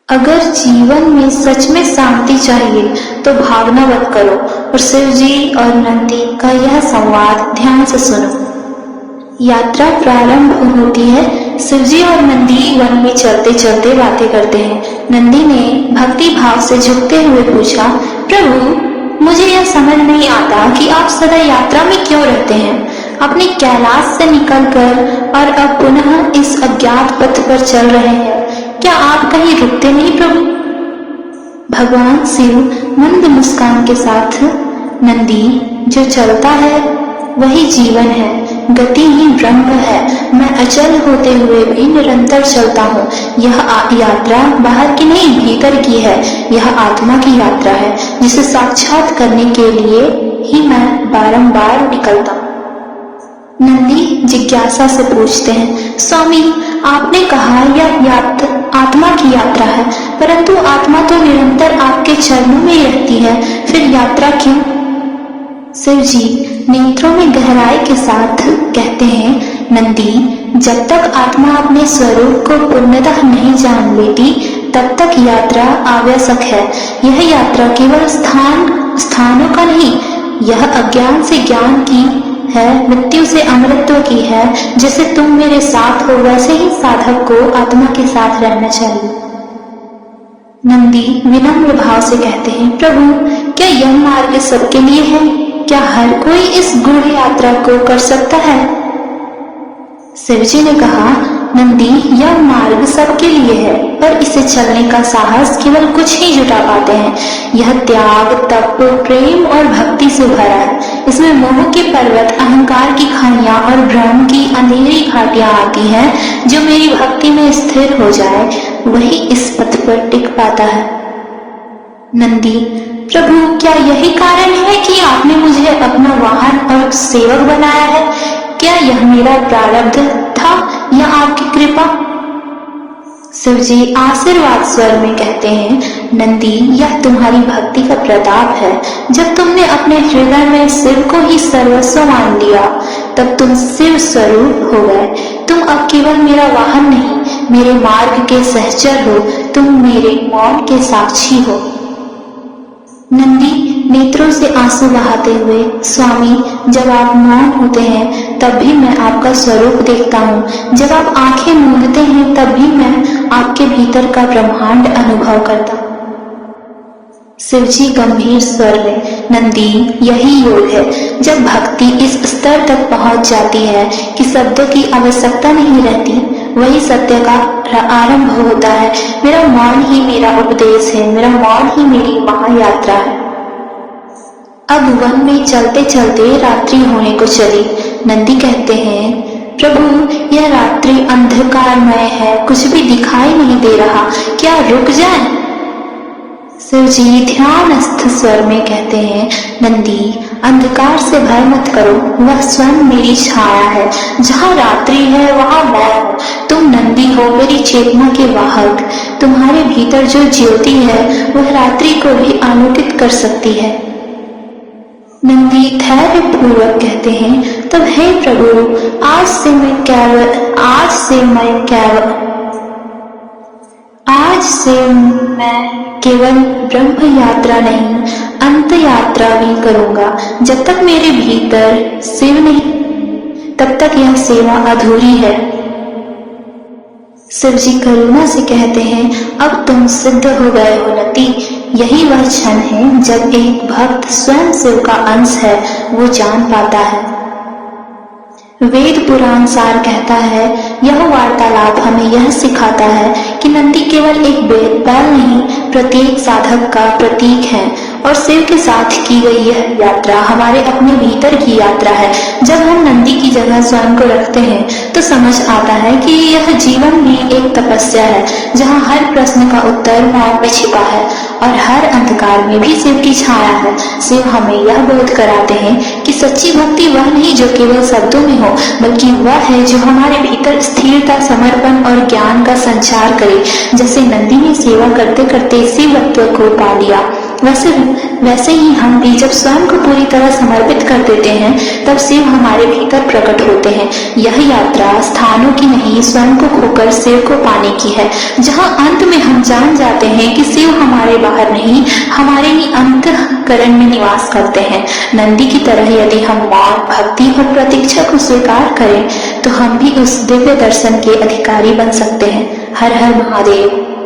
अगर जीवन में सच में शांति चाहिए तो भागना मत करो। और शिव जी और नंदी का यह संवाद ध्यान से सुनो। यात्रा प्रारंभ होती है। शिवजी और नंदी वन में चलते चलते बातें करते हैं। नंदी ने भक्ति भाव से झुकते हुए पूछा, प्रभु मुझे यह समझ नहीं आता कि आप सदा यात्रा में क्यों रहते हैं। अपने कैलाश से निकलकर और अब पुनः इस अज्ञात पथ पर चल रहे हैं। क्या आप कहीं रुकते नहीं प्रभु? भगवान शिव मंद मुस्कान के साथ, नंदी जो चलता है वही जीवन है, गति ही ब्रह्म है। मैं अचल होते हुए भी निरंतर चलता हूँ। यह यात्रा बाहर की नहीं भीतर की है। यह आत्मा की यात्रा है जिसे साक्षात करने के लिए ही मैं बारंबार निकलता हूँ। नंदी जिज्ञासा से पूछते हैं, स्वामी आपने कहा यह आत्मा की यात्रा है, परंतु आत्मा तो निरंतर आपके चरणों में रहती है, फिर यात्रा क्यों? शिव जी नेत्रों में गहराई के साथ कहते हैं, नंदी जब तक आत्मा अपने स्वरूप को पूर्णतः नहीं जान लेती तब तक यात्रा आवश्यक है। यह यात्रा केवल स्थानों का नहीं, यह अज्ञान से ज्ञान की है, मृत्यु से अमृतत्व की है। जैसे तुम मेरे साथ हो वैसे ही साधक को आत्मा के साथ रहना चाहिए। नंदी विनम्र भाव से कहते हैं, प्रभु क्या यह मार्ग सबके लिए है? क्या हर कोई इस गूढ़ यात्रा को कर सकता है? शिवजी ने कहा, नंदी यह मार्ग सबके लिए है, पर इसे चलने का साहस केवल कुछ ही जुटा पाते हैं। यह त्याग, तप, प्रेम और भक्ति से भरा है। इसमें मोह के पर्वत, अहंकार की खाइयां और भ्रम की अंधेरी घाटियां आती हैं। जो मेरी भक्ति में स्थिर हो जाए वही इस पथ पर टिक पाता है। नंदी, प्रभु क्या यही कारण है कि आपने मुझे अपना वाहन और सेवक बनाया है? क्या यह मेरा प्रारब्ध था या आपकी कृपा? शिवजी आशीर्वाद स्वर में कहते हैं, नंदी यह तुम्हारी भक्ति का प्रताप है। जब तुमने अपने हृदय में शिव को ही सर्वस्व मान लिया तब तुम शिव स्वरूप हो गए। तुम अब केवल मेरा वाहन नहीं, मेरे मार्ग के सहचर हो। तुम मेरे मौन के साक्षी हो। नंदी नेत्रों से आंसू बहाते हुए, स्वामी जब आप मौन होते हैं तब भी मैं आपका स्वरूप देखता हूँ। जब आप आंखें मूंदते हैं तब भी मैं आपके भीतर का ब्रह्मांड अनुभव करता हूँ। शिवजी गंभीर स्वर में, नंदी यही योग है। जब भक्ति इस स्तर तक पहुंच जाती है कि शब्दों की आवश्यकता नहीं रहती, वही सत्य का आरंभ होता है। मेरा मौन ही मेरा उपदेश है, मेरा मौन ही मेरी महायात्रा है। अब वन में चलते चलते रात्रि होने को चली। नंदी कहते हैं, प्रभु यह रात्रि अंधकारमय है, कुछ भी दिखाई नहीं दे रहा, क्या रुक जाए? शिवजी ध्यानस्थ स्वर में कहते हैं, नंदी अंधकार से भय मत करो, वह स्वयं मेरी छाया है। जहाँ रात्रि है वहाँ मैं हूँ। तुम नंदी हो, मेरी चेतना के वाहक। तुम्हारे भीतर जो ज्योति है वह रात्रि को भी आलोकित कर सकती है। नंदी धैर्य पूर्वक कहते हैं, तब हे प्रभु आज से मैं केवल ब्रह्म यात्रा नहीं, अंत यात्रा भी करूंगा। जब तक मेरे भीतर शिव नहीं तब तक यह सेवा अधूरी है। शिवजी करुणा से कहते हैं, अब तुम सिद्ध हो गए हो नंदी। यही वह क्षण है जब एक भक्त स्वयं शिव का अंश है, वो जान पाता है। वेद पुराण सार कहता है, यह वार्तालाप हमें यह सिखाता है कि नंदी केवल एक बैल नहीं, प्रत्येक साधक का प्रतीक है। और शिव के साथ की गई यह यात्रा हमारे अपने भीतर की यात्रा है। जब हम नंदी की जगह स्वयं को रखते हैं तो समझ आता है कि यह जीवन भी एक तपस्या है, जहाँ हर प्रश्न का उत्तर मौन में छिपा है और हर अंधकार में भी शिव की छाया है। शिव हमें यह बोध कराते हैं कि सच्ची भक्ति वह नहीं जो केवल शब्दों में हो, बल्कि वह है जो हमारे भीतर स्थिरता, समर्पण और ज्ञान का संचार करे। जैसे नंदी ने सेवा करते करते शिवत्व को पा लिया, वैसे ही हम भी जब स्वयं को पूरी तरह समर्पित कर देते हैं तब शिव हमारे भीतर प्रकट होते हैं। यह यात्रा स्थानों की नहीं, स्वयं को खोकर शिव को पाने की है, जहाँ अंत में हम जान जाते हैं कि शिव हमारे बाहर नहीं, हमारे ही अंतःकरण में निवास करते हैं। नंदी की तरह यदि हम मौन, भक्ति और प्रतीक्षा को स्वीकार करें तो हम भी उस दिव्य दर्शन के अधिकारी बन सकते हैं। हर हर महादेव।